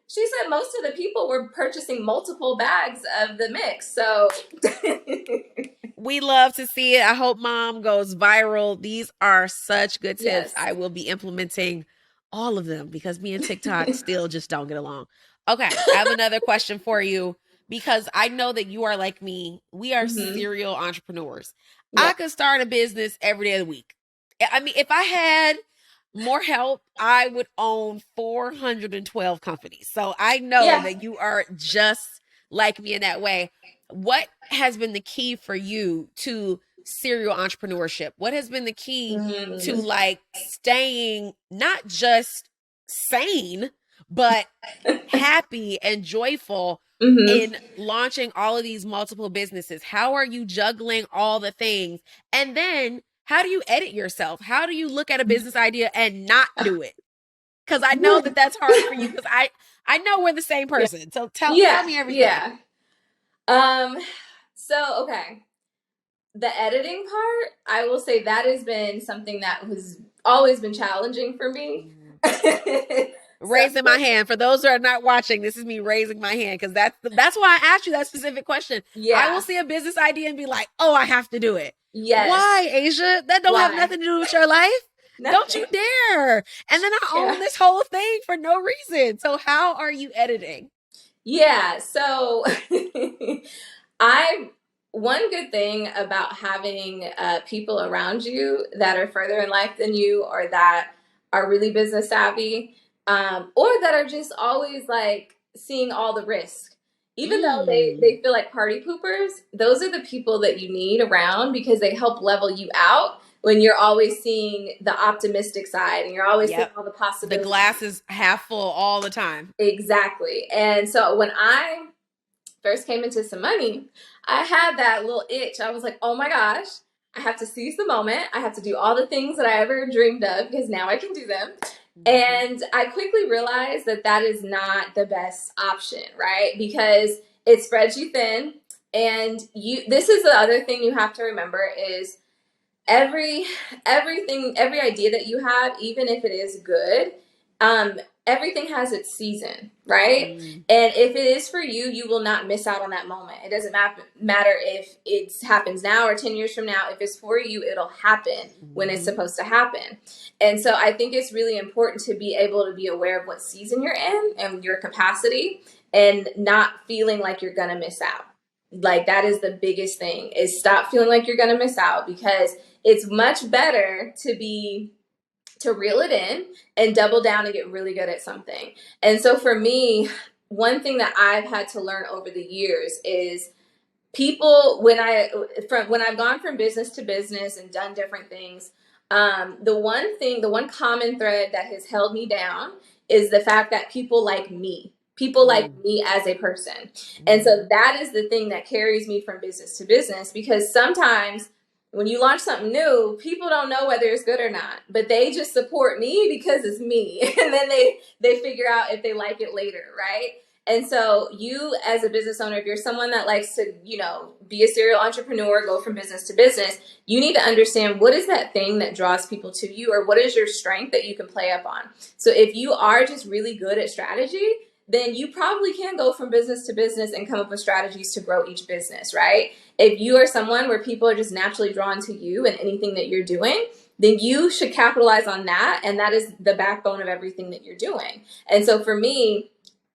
She said most of the people were purchasing multiple bags of the mix. So we love to see it. I hope mom goes viral. These are such good tips. I will be implementing all of them because me and TikTok still just don't get along. Okay. I have another question for you. because I know that you are like me. We are Mm-hmm. serial entrepreneurs. Yeah. I could start a business every day of the week. I mean, if I had more help, I would own 412 companies. So I know Yeah. that you are just like me in that way. What has been the key for you to serial entrepreneurship? What has been the key to Mm. like staying not just sane, but happy and joyful Mm-hmm. in launching all of these multiple businesses? How are you juggling all the things? And then how do you edit yourself? How do you look at a business idea and not do it? Because I know that that's hard for you. Because I know we're the same Yeah. person. So tell Yeah. me everything. Yeah. Um, so okay. The editing part, I will say that has been something that has always been challenging for me. So Raising my hand for those who are not watching. This is me raising my hand because that's why I asked you that specific question. I will yeah. see a business idea and be like, "Oh, I have to do it." Yes. Why, Asia? That don't have Why? nothing to do with your life. Don't you Nothing. dare! And then I Yeah. own this whole thing for no reason. So how are you editing? Yeah. So I one good thing about having people around you that are further in life than you, or that are really business savvy, or that are just always like seeing all the risk, even though Mm. they feel like party poopers. Those are the people that you need around because they help level you out when you're always seeing the optimistic side and you're always seeing Yep. all the The possibilities. glass is half full all the time. Exactly. And so when I first came into some money, I had that little itch. I was like, oh my gosh, I have to seize the moment. I have to do all the things that I ever dreamed of because now I can do them. Mm-hmm. And I quickly realized that that is not the best option, right? Because it spreads you thin. And this is the other thing you have to remember is every every idea that you have, even if it is good, um everything has its season, right? Mm. And if it is for you, you will not miss out on that moment. It doesn't matter if it happens now or 10 years from now. If it's for you, it'll happen when it's Mm-hmm. supposed to happen. And so I think it's really important to be able to be aware of what season you're in and your capacity, and not feeling like you're gonna miss out. Like, that is the biggest thing, is stop feeling like you're gonna miss out, because it's much better to reel it in and double down and get really good at something. And so for me, one thing that I've had to learn over the years is people, when I've gone from business to business and done different things, the one common thread that has held me down is the fact that people like Mm. me as a person. And Mm-hmm. so that is the thing that carries me from business to business, because sometimes when you launch something new, people don't know whether it's good or not, but they just support me because it's me. And then they figure out if they like it later, right? And so you, as a business owner, if you're someone that likes to, be a serial entrepreneur, go from business to business, you need to understand what is that thing that draws people to you, or what is your strength that you can play up on. So if you are just really good at strategy, then you probably can go from business to business and come up with strategies to grow each business, right? If you are someone where people are just naturally drawn to you and anything that you're doing, then you should capitalize on that. And that is the backbone of everything that you're doing. And so for me,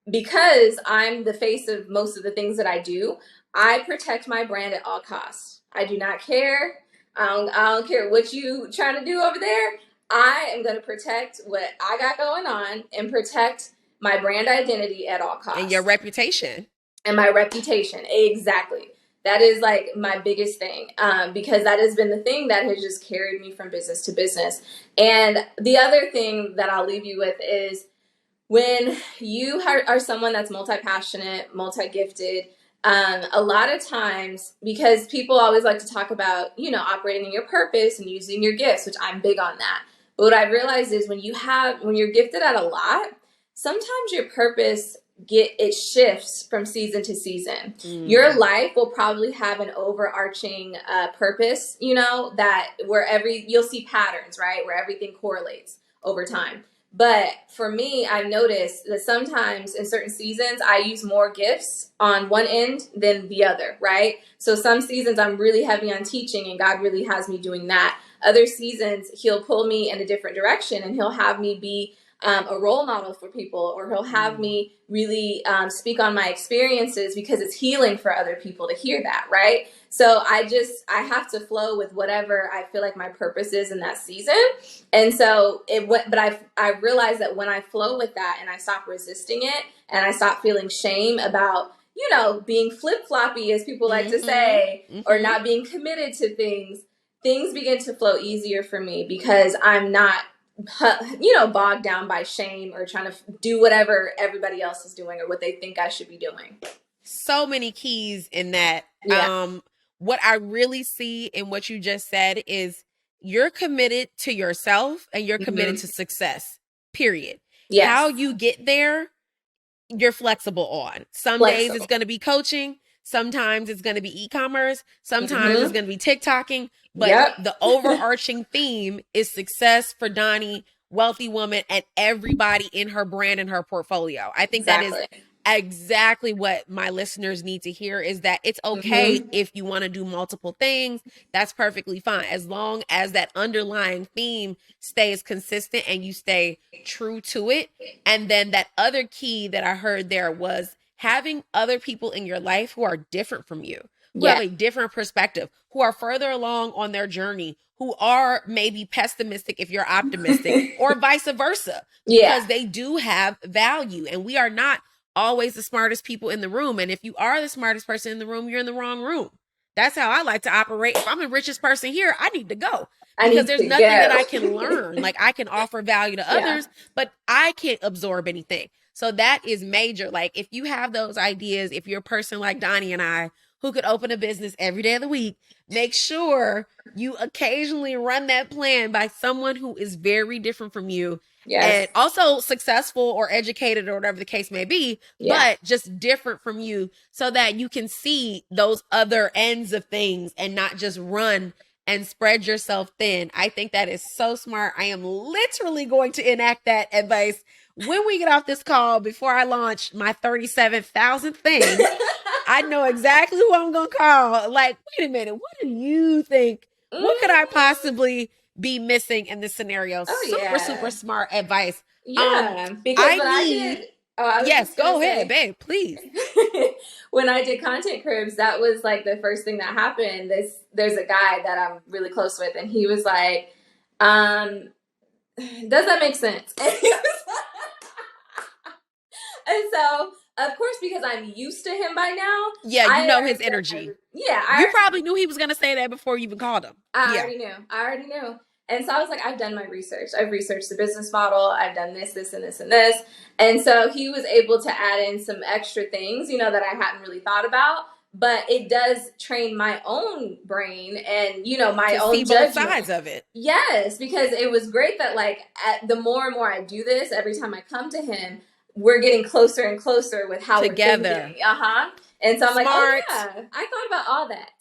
because I'm the face of most of the things that I do, I protect my brand at all costs. I do not care. I don't care what you trying to do over there. I am going to protect what I got going on and protect my brand identity at all And your costs. reputation. And my reputation. Exactly. That is like my biggest thing, because that has been the thing that has just carried me from business to business. And the other thing that I'll leave you with is, when you are someone that's multi-passionate, multi-gifted, a lot of times, because people always like to talk about, operating in your purpose and using your gifts, which I'm big on that. But what I've realized is when you're gifted at a lot, sometimes your purpose it shifts from season to season. Your Mm. life will probably have an overarching purpose, that you'll see patterns, right? Where everything correlates over time. But for me, I've noticed that sometimes in certain seasons, I use more gifts on one end than the other, right? So some seasons I'm really heavy on teaching and God really has me doing that. Other seasons, he'll pull me in a different direction and he'll have me be a role model for people, or he'll have me really speak on my experiences because it's healing for other people to hear that, right? So I have to flow with whatever I feel like my purpose is in that season. And so but I realized that when I flow with that and I stop resisting it and I stop feeling shame about, being flip-floppy, as people like to say, or not being committed to things begin to flow easier for me because I'm not, bogged down by shame or trying to do whatever everybody else is doing or what they think I should be doing. So many keys in that. Yeah. What I really see in what you just said is you're committed to yourself and you're committed to success, period. Yes. How you get there, you're flexible on. Some days it's going to be coaching. Sometimes it's going to be e-commerce. Sometimes it's going to be TikToking. But the overarching theme is success for Doni, wealthy woman, and everybody in her brand and her portfolio. I think that is exactly what my listeners need to hear, is that it's okay if you want to do multiple things. That's perfectly fine, as long as that underlying theme stays consistent and you stay true to it. And then that other key that I heard there was having other people in your life who are different from you, who have a different perspective, who are further along on their journey, who are maybe pessimistic if you're optimistic, or vice versa, because they do have value. And we are not always the smartest people in the room. And if you are the smartest person in the room, you're in the wrong room. That's how I like to operate. If I'm the richest person here, I need to go. Because there's nothing that I can learn. Like, I can offer value to others, but I can't absorb anything. So that is major. Like, if you have those ideas, if you're a person like Doni and I, who could open a business every day of the week, make sure you occasionally run that plan by someone who is very different from you. And also successful or educated or whatever the case may be, but just different from you, so that you can see those other ends of things and not just run and spread yourself thin. I think that is so smart. I am literally going to enact that advice when we get off this call before I launch my 37,000th thing. I know exactly who I'm going to call. Like, wait a minute, what do you think? What could I possibly be missing in this scenario? Super smart advice. Because I did. Yes, go ahead, babe, please. When I did Content Cribs, that was like the first thing that happened. There's a guy that I'm really close with, and he was like, does that make sense? And so, of course, because I'm used to him by now. Yeah, you know his energy. You probably knew he was going to say that before you even called him. I already knew. And so I was like, I've done my research. I've researched the business model. I've done this, this, and this, and this. And so he was able to add in some extra things, that I hadn't really thought about. But it does train my own brain and, my own see judgment. Both sides of it. Yes, because it was great that, like, the more and more I do this, every time I come to him, we're getting closer and closer with how together. We're thinking. And so I'm like, oh yeah, I thought about all that.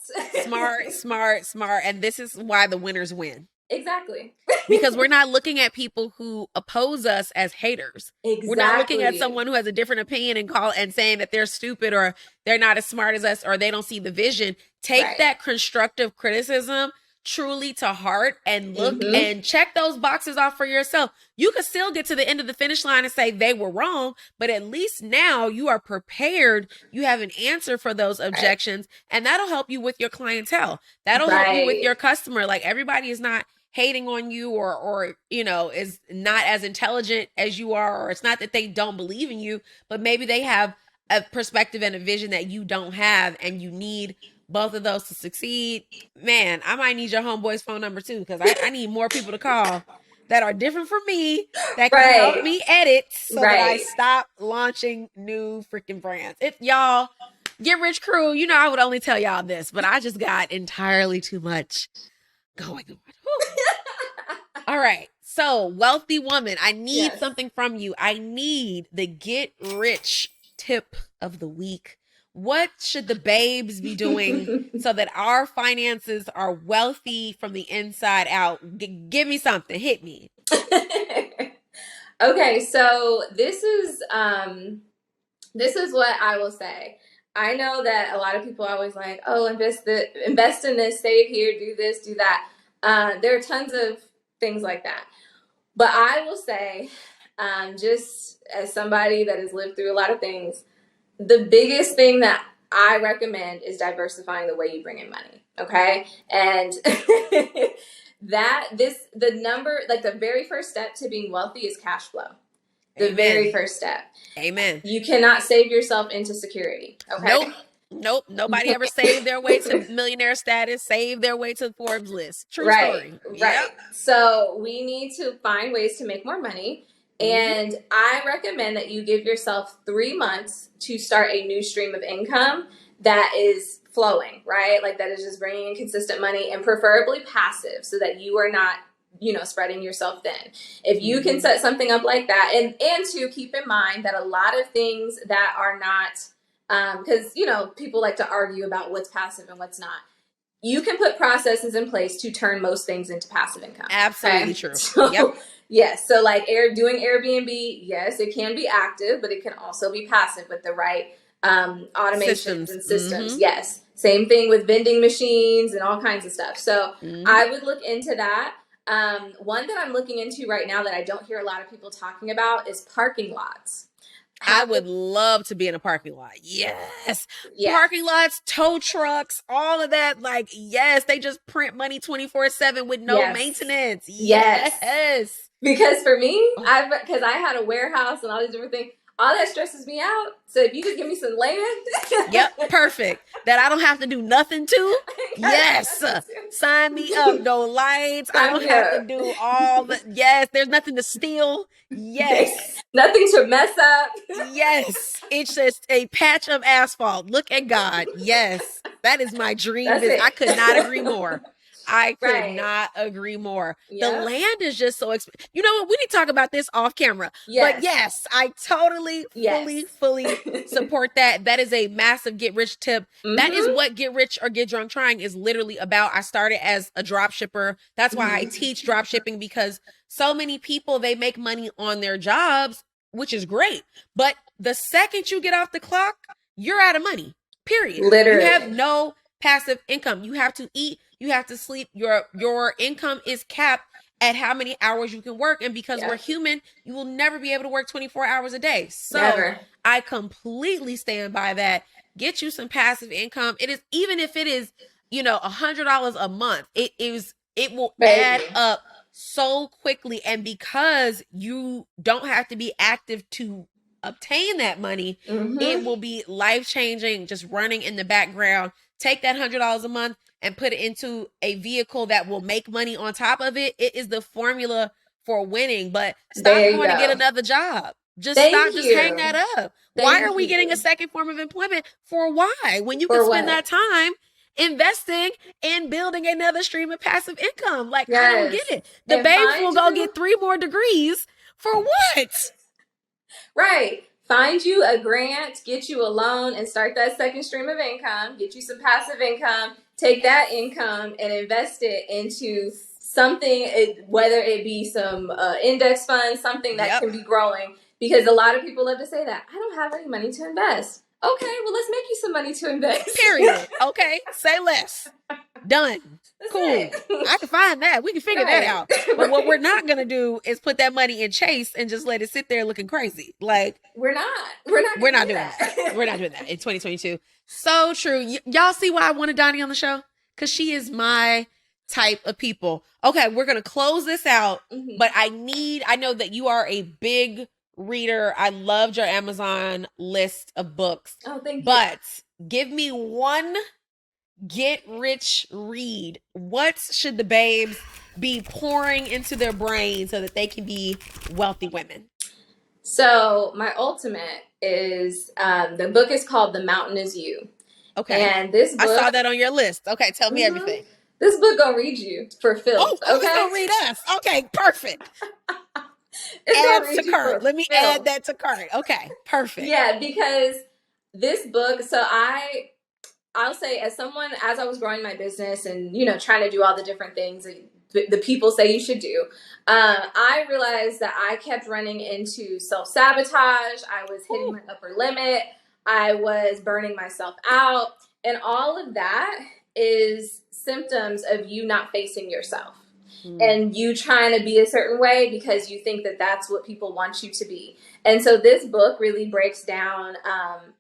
Smart. And this is why the winners win. Exactly. Because we're not looking at people who oppose us as haters. Exactly. We're not looking at someone who has a different opinion and saying that they're stupid or they're not as smart as us or they don't see the vision. Take that constructive criticism truly to heart and look and check those boxes off for yourself. You could still get to the end of the finish line and say they were wrong, but at least now you are prepared. You have an answer for those objections, and that'll help you with your clientele. That'll help you with your customer. Like, everybody is not hating on you or is not as intelligent as you are, or it's not that they don't believe in you, but maybe they have a perspective and a vision that you don't have, and you need both of those to succeed. Man, I might need your homeboy's phone number too, because I need more people to call that are different from me, that can help me edit so that I stop launching new freaking brands. Y'all, Get Rich Crew, I would only tell y'all this, but I just got entirely too much going on. All right. So, wealthy woman, I need something from you. I need the get rich tip of the week. What should the babes be doing so that our finances are wealthy from the inside out? Give me something. Hit me. Okay, so this is what I will say. I know that a lot of people are always like, oh, invest in this, save here, do this, do that. There are tons of things like that. But I will say, Just as somebody that has lived through a lot of things, the biggest thing that I recommend is diversifying the way you bring in money. Okay. And the number, like the very first step to being wealthy is cash flow. The Amen. very first step. Amen. You cannot save yourself into security. Okay. Nope. Nobody ever saved their way to millionaire status, saved their way to the Forbes list. True story. Right. Yep. So we need to find ways to make more money. And I recommend that you give yourself 3 months to start a new stream of income that is flowing, right? Like that is just bringing in consistent money, and preferably passive, so that you are not, spreading yourself thin. If you can set something up like that, and to keep in mind that a lot of things that are not, because, people like to argue about what's passive and what's not. You can put processes in place to turn most things into passive income. Absolutely true. So, yes. So like doing Airbnb, yes, it can be active, but it can also be passive with the right automations and systems. Yes. Same thing with vending machines and all kinds of stuff. So I would look into that. One that I'm looking into right now that I don't hear a lot of people talking about is parking lots. I would love to be in a parking lot. Yes. Parking lots, tow trucks, all of that. Like, yes, they just print money 24/7 with no maintenance. Yes. Because for me, because I had a warehouse and all these different things, all that stresses me out. So if you could give me some land. Yep, perfect. That I don't have to do nothing to. Yes. Sign me up. No lights. I don't have to do all the. Yes, there's nothing to steal. Yes. Nothing to mess up. Yes. It's just a patch of asphalt. Look at God. Yes. That is my dream. I could not agree more. I could not agree more. Yep. The land is just so expensive. You know what? We need to talk about this off camera. Yes. But yes, I totally, fully support that. That is a massive get rich tip. That is what Get Rich or Get Drunk Trying is literally about. I started as a drop shipper. That's why I teach drop shipping, because so many people, they make money on their jobs, which is great. But the second you get off the clock, you're out of money. Period. Literally. You have no passive income. You have to eat. You have to sleep. Your income is capped at how many hours you can work. And because we're human, you will never be able to work 24 hours a day. So I completely stand by that. Get you some passive income. It is, even if it is, $100 a month, it will add up so quickly. And because you don't have to be active to obtain that money, it will be life-changing, just running in the background. Take that $100 a month and put it into a vehicle that will make money on top of it. It is the formula for winning. But stop going to get another job. Just hang that up. Why are we getting a second form of employment? For why? When you can spend that time investing and building another stream of passive income. Like, I don't get it. The babes will go get 3 more degrees for what? Right. Find you a grant, get you a loan, and start that second stream of income. Get you some passive income. Take that income and invest it into something, whether it be some index fund, something that can be growing. Because a lot of people love to say that, I don't have any money to invest. Okay, well, let's make you some money to invest. Period. Okay, say less. Done. That's cool. It. I can find that. We can figure that out. But what we're not going to do is put that money in Chase and just let it sit there looking crazy. Like, we're not doing that. We're not doing that in 2022. So true. Y'all see why I wanted Doni on the show? Because she is my type of people. Okay, we're going to close this out. But I know that you are a big reader. I loved your Amazon list of books. Oh, thank you. But give me one get rich read. What should the babes be pouring into their brain so that they can be wealthy women? So my ultimate is, the book is called The Mountain Is You. Okay. And this book, I saw that on your list. Okay, tell me everything. This book gonna read you for Phillips. Oh, it's gonna read us. Okay, perfect. Add to cart. Let me add that to cart. Okay, perfect. Yeah, because this book, so I'll say, as I was growing my business and, trying to do all the different things that the people say you should do, I realized that I kept running into self-sabotage. I was hitting my upper limit. I was burning myself out. And all of that is symptoms of you not facing yourself. and you trying to be a certain way because you think that that's what people want you to be. And so this book really breaks down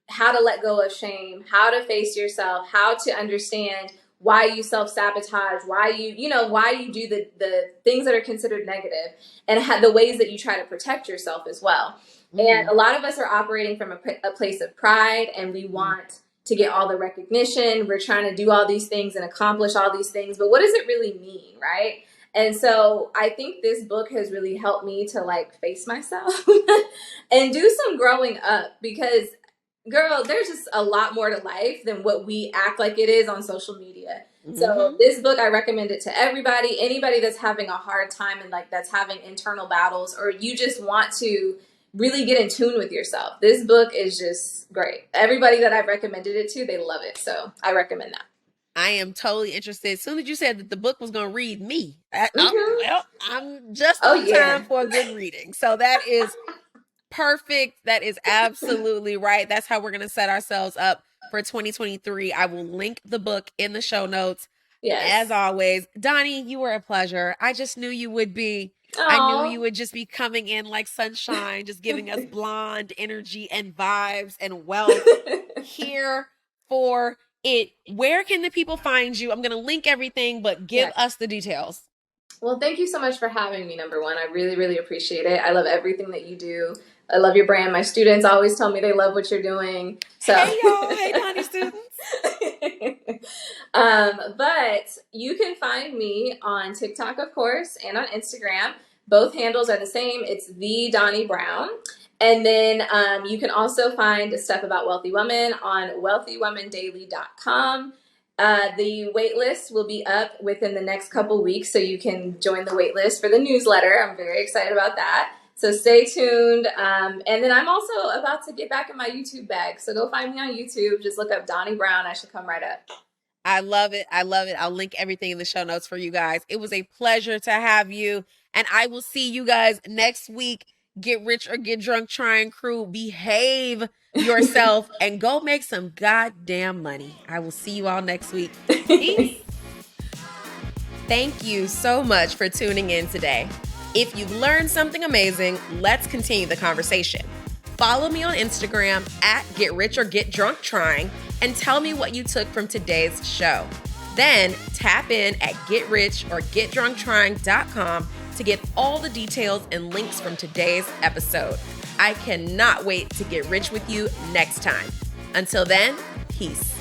how to let go of shame, how to face yourself, how to understand why you self-sabotage, why you do the things that are considered negative, and the ways that you try to protect yourself as well. And a lot of us are operating from a place of pride, and we want to get all the recognition. We're trying to do all these things and accomplish all these things, but what does it really mean, right? And so I think this book has really helped me to like face myself and do some growing up, because girl, there's just a lot more to life than what we act like it is on social media. So this book, I recommend it to everybody, anybody that's having a hard time and like that's having internal battles, or you just want to really get in tune with yourself. This book is just great. Everybody that I've recommended it to, they love it. So I recommend that. I am totally interested. As soon as you said that the book was going to read me, I'm just Oh, on yeah. time for a good reading. So that is perfect. That is absolutely right. That's how we're going to set ourselves up for 2023. I will link the book in the show notes. Yes. As always, Doni, you were a pleasure. I just knew you would be. Aww. I knew you would just be coming in like sunshine, just giving us blonde energy and vibes and wealth. Here for it. Where can the people find you? I'm going to link everything, but give us the details. Well, thank you so much for having me, number one. I really, really appreciate it. I love everything that you do. I love your brand. My students always tell me they love what you're doing. So. Hey, y'all. Hey, Doni students. But you can find me on TikTok, of course, and on Instagram. Both handles are the same. It's the Doni Brown. And then you can also find stuff about Wealthy Woman on wealthywomandaily.com. The wait list will be up within the next couple weeks, so you can join the wait list for the newsletter. I'm very excited about that. So stay tuned. And then I'm also about to get back in my YouTube bag. So go find me on YouTube. Just look up Doni Brown. I should come right up. I love it. I love it. I'll link everything in the show notes for you guys. It was a pleasure to have you. And I will see you guys next week. Get Rich or Get Drunk Trying crew. Behave yourself and go make some goddamn money. I will see you all next week. Peace. Thank you so much for tuning in today. If you've learned something amazing, let's continue the conversation. Follow me on Instagram at Get Rich or Get Drunk Trying and tell me what you took from today's show. Then tap in at GetRichOrGetDrunkTrying.com to get all the details and links from today's episode. I cannot wait to get rich with you next time. Until then, peace.